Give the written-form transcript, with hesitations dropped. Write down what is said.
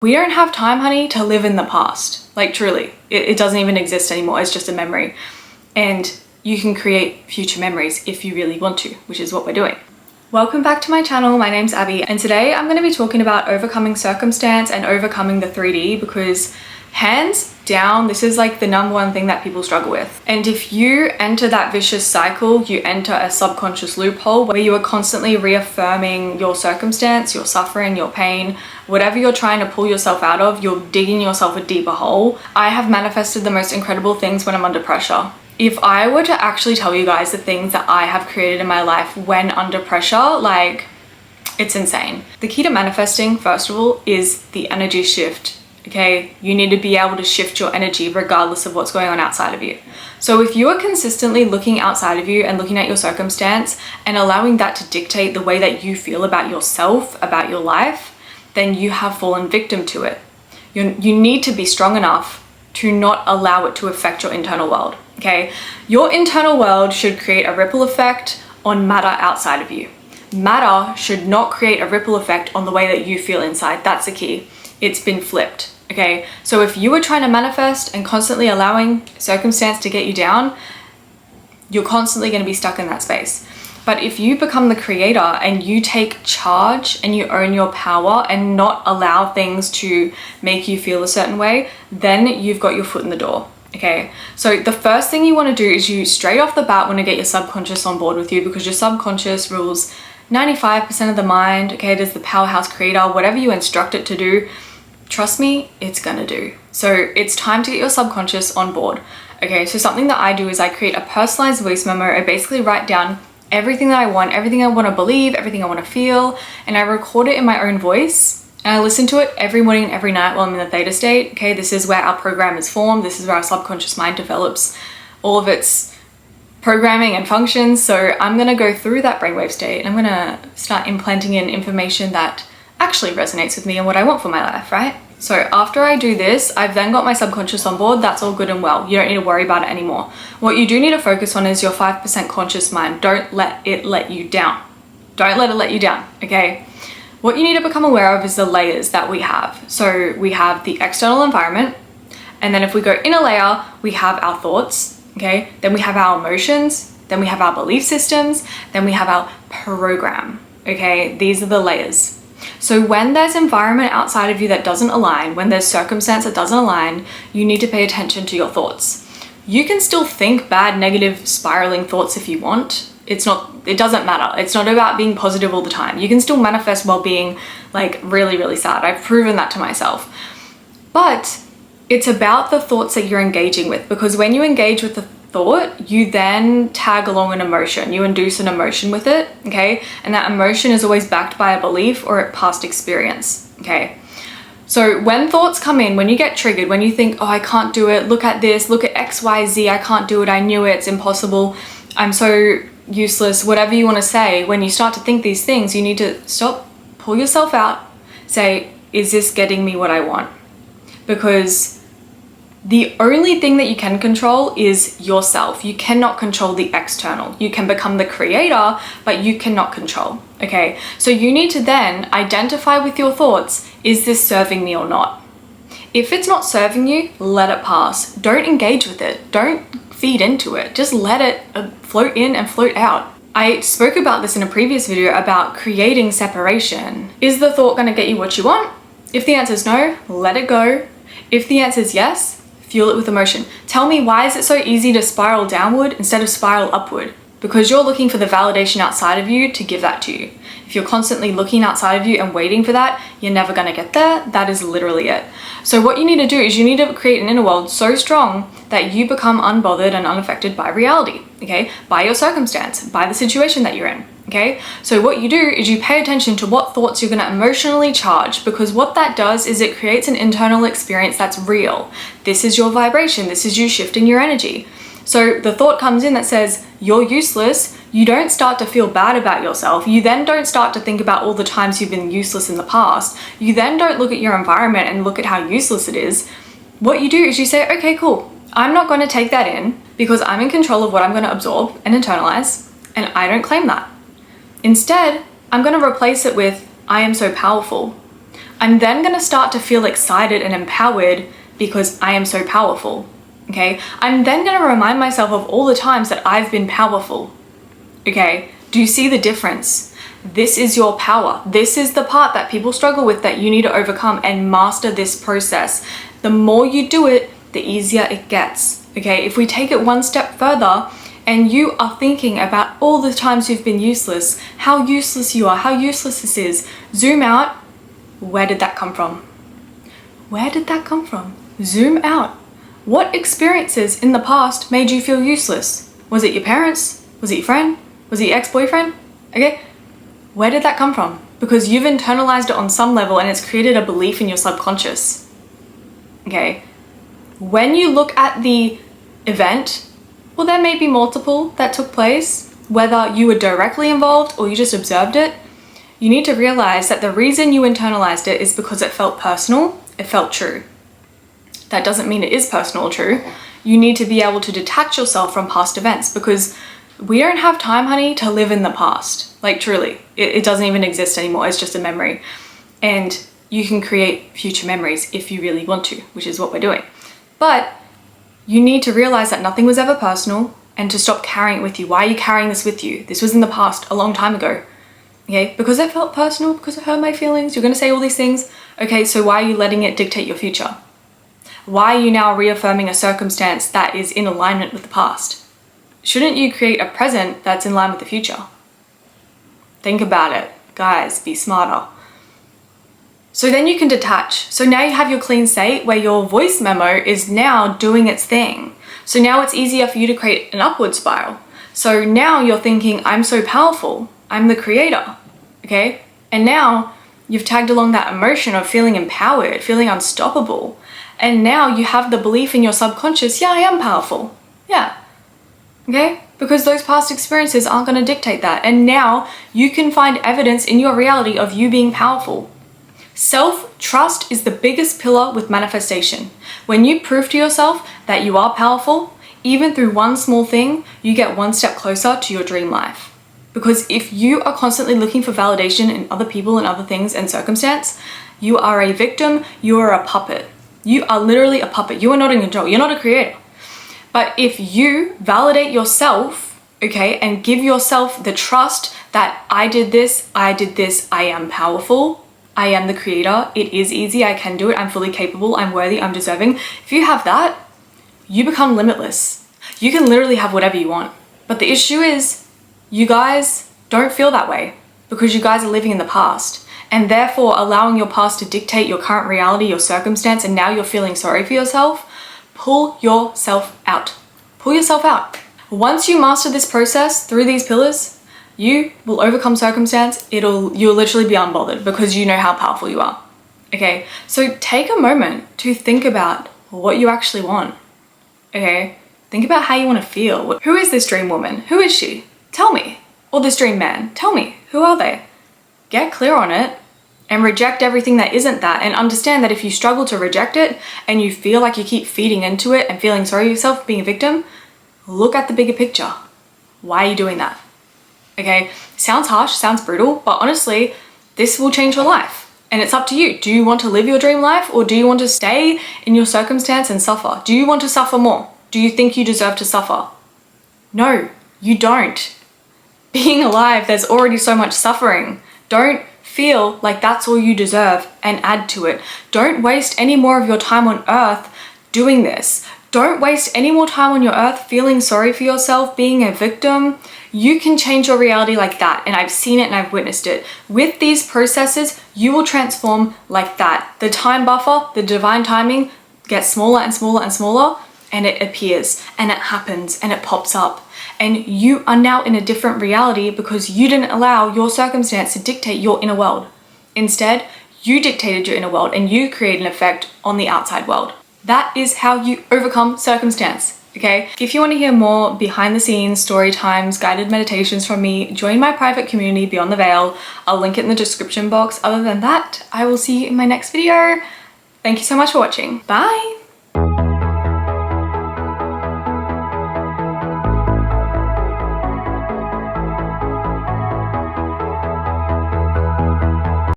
We don't have time, honey, to live in the past. Like, truly, it doesn't even exist anymore. It's just a memory. And you can create future memories if you really want to, which is what we're doing. Welcome back to my channel. My name's Abby, and today I'm going to be talking about overcoming circumstance and overcoming the 3D, because hands down, this is like the number one thing that people struggle with. And if you enter that vicious cycle, you enter a subconscious loophole where you are constantly reaffirming your circumstance, your suffering, your pain, whatever you're trying to pull yourself out of, you're digging yourself a deeper hole. I have manifested the most incredible things when I'm under pressure. If I were to actually tell you guys the things that I have created in my life when under pressure, like, it's insane. The key to manifesting, first of all, is the energy shift. Okay, you need to be able to shift your energy regardless of what's going on outside of you. So if you are consistently looking outside of you and looking at your circumstance and allowing that to dictate the way that you feel about yourself, about your life, then you have fallen victim to it. You need to be strong enough to not allow it to affect your internal world. Okay, your internal world should create a ripple effect on matter outside of you. Matter should not create a ripple effect on the way that you feel inside. That's the key. It's been flipped. Okay, so if you were trying to manifest and constantly allowing circumstance to get you down, you're constantly going to be stuck in that space. But if you become the creator and you take charge and you own your power and not allow things to make you feel a certain way, then you've got your foot in the door. Okay, so the first thing you want to do is you straight off the bat want to get your subconscious on board with you, because your subconscious rules 95% of the mind. Okay, it is the powerhouse creator. Whatever you instruct it to do, trust me, it's gonna do. So it's time to get your subconscious on board. Okay, so something that I do is I create a personalized voice memo. I basically write down everything that I want to believe, everything I want to feel, and I record it in my own voice. And I listen to it every morning and every night while I'm in the theta state. Okay, this is where our program is formed. This is where our subconscious mind develops all of its programming and functions. So I'm gonna go through that brainwave state and I'm gonna start implanting in information that actually resonates with me and what I want for my life, right? So after I do this, I've then got my subconscious on board. That's all good and well. You don't need to worry about it anymore. What you do need to focus on is your 5% conscious mind. Don't let it let you down. Don't let it let you down, okay? What you need to become aware of is the layers that we have. So we have the external environment, and then if we go in a layer, we have our thoughts, okay? Then we have our emotions, then we have our belief systems, then we have our program, okay? These are the layers. So when there's environment outside of you that doesn't align, when there's circumstance that doesn't align, you need to pay attention to your thoughts. You can still think bad, negative, spiraling thoughts if you want. It doesn't matter. It's not about being positive all the time. You can still manifest while being like really, really sad. I've proven that to myself. But it's about the thoughts that you're engaging with, because when you engage with the thought, you then tag along an emotion. You induce an emotion with it, okay? And that emotion is always backed by a belief or a past experience, okay? So when thoughts come in, when you get triggered, when you think, oh, I can't do it, look at this, look at X, Y, Z, I can't do it, I knew it, it's impossible, I'm so useless, whatever you want to say, when you start to think these things, you need to stop, pull yourself out, say, is this getting me what I want? Because the only thing that you can control is yourself. You cannot control the external. You can become the creator, but you cannot control, okay? So you need to then identify with your thoughts, is this serving me or not? If it's not serving you, let it pass. Don't engage with it. Don't feed into it. Just let it float in and float out. I spoke about this in a previous video about creating separation. Is the thought gonna get you what you want? If the answer is no, let it go. If the answer is yes, fuel it with emotion. Tell me, why is it so easy to spiral downward instead of spiral upward? Because you're looking for the validation outside of you to give that to you. If you're constantly looking outside of you and waiting for that, you're never gonna get there. That is literally it. So what you need to do is you need to create an inner world so strong that you become unbothered and unaffected by reality, okay? By your circumstance, by the situation that you're in, okay? So what you do is you pay attention to what thoughts you're gonna emotionally charge, because what that does is it creates an internal experience that's real. This is your vibration, this is you shifting your energy. So the thought comes in that says, you're useless, you don't start to feel bad about yourself. You then don't start to think about all the times you've been useless in the past. You then don't look at your environment and look at how useless it is. What you do is you say, okay, cool. I'm not going to take that in because I'm in control of what I'm going to absorb and internalize, and I don't claim that. Instead, I'm going to replace it with, I am so powerful. I'm then going to start to feel excited and empowered because I am so powerful. Okay, I'm then going to remind myself of all the times that I've been powerful. Okay, do you see the difference? This is your power. This is the part that people struggle with that you need to overcome and master this process. The more you do it, the easier it gets. Okay, if we take it one step further and you are thinking about all the times you've been useless, how useless you are, how useless this is, zoom out. Where did that come from? Where did that come from? Zoom out. What experiences in the past made you feel useless? Was it your parents? Was it your friend? Was it your ex-boyfriend? Okay, where did that come from? Because you've internalized it on some level and it's created a belief in your subconscious. Okay, when you look at the event, well, there may be multiple that took place, whether you were directly involved or you just observed it. You need to realize that the reason you internalized it is because it felt personal, it felt true. That doesn't mean it is personal or true. You need to be able to detach yourself from past events because we don't have time, honey, to live in the past. Like truly, it doesn't even exist anymore. It's just a memory. And you can create future memories if you really want to, which is what we're doing. But you need to realize that nothing was ever personal and to stop carrying it with you. Why are you carrying this with you? This was in the past a long time ago. Okay, because it felt personal, because it hurt my feelings. You're going to say all these things. Okay, so why are you letting it dictate your future? Why are you now reaffirming a circumstance that is in alignment with the past? Shouldn't you create a present that's in line with the future? Think about it. Guys, be smarter. So then you can detach. So now you have your clean slate where your voice memo is now doing its thing. So now it's easier for you to create an upward spiral. So now you're thinking, I'm so powerful. I'm the creator. Okay? And now you've tagged along that emotion of feeling empowered, feeling unstoppable. And now you have the belief in your subconscious, yeah, I am powerful. Yeah. Okay? Because those past experiences aren't going to dictate that. And now you can find evidence in your reality of you being powerful. Self-trust is the biggest pillar with manifestation. When you prove to yourself that you are powerful, even through one small thing, you get one step closer to your dream life. Because if you are constantly looking for validation in other people and other things and circumstance, you are a victim, you are a puppet. You are literally a puppet. You are not in control. You're not a creator. But if you validate yourself, okay, and give yourself the trust that I did this, I am powerful, I am the creator, it is easy, I can do it, I'm fully capable, I'm worthy, I'm deserving. If you have that, you become limitless. You can literally have whatever you want. But the issue is, you guys don't feel that way because you guys are living in the past and therefore allowing your past to dictate your current reality, your circumstance, and now you're feeling sorry for yourself. Pull yourself out. Pull yourself out. Once you master this process through these pillars, you will overcome circumstance. You'll literally be unbothered because you know how powerful you are. Okay, so take a moment to think about what you actually want. Okay, think about how you want to feel. Who is this dream woman? Who is she? Tell me. Or this dream man. Tell me. Who are they? Get clear on it and reject everything that isn't that, and understand that if you struggle to reject it and you feel like you keep feeding into it and feeling sorry for yourself, being a victim, look at the bigger picture. Why are you doing that? Okay, sounds harsh, sounds brutal, but honestly, this will change your life. And it's up to you. Do you want to live your dream life or do you want to stay in your circumstance and suffer? Do you want to suffer more? Do you think you deserve to suffer? No, you don't. Being alive, there's already so much suffering. Don't feel like that's all you deserve and add to it. Don't waste any more of your time on earth doing this. Don't waste any more time on your earth feeling sorry for yourself, being a victim. You can change your reality like that, and I've seen it and I've witnessed it. With these processes, you will transform like that. The time buffer, the divine timing gets smaller and smaller and smaller, and it appears and it happens and it pops up. And you are now in a different reality because you didn't allow your circumstance to dictate your inner world. Instead, you dictated your inner world and you create an effect on the outside world. That is how you overcome circumstance, okay? If you want to hear more behind the scenes, story times, guided meditations from me, join my private community Beyond the Veil. I'll link it in the description box. Other than that, I will see you in my next video. Thank you so much for watching. Bye!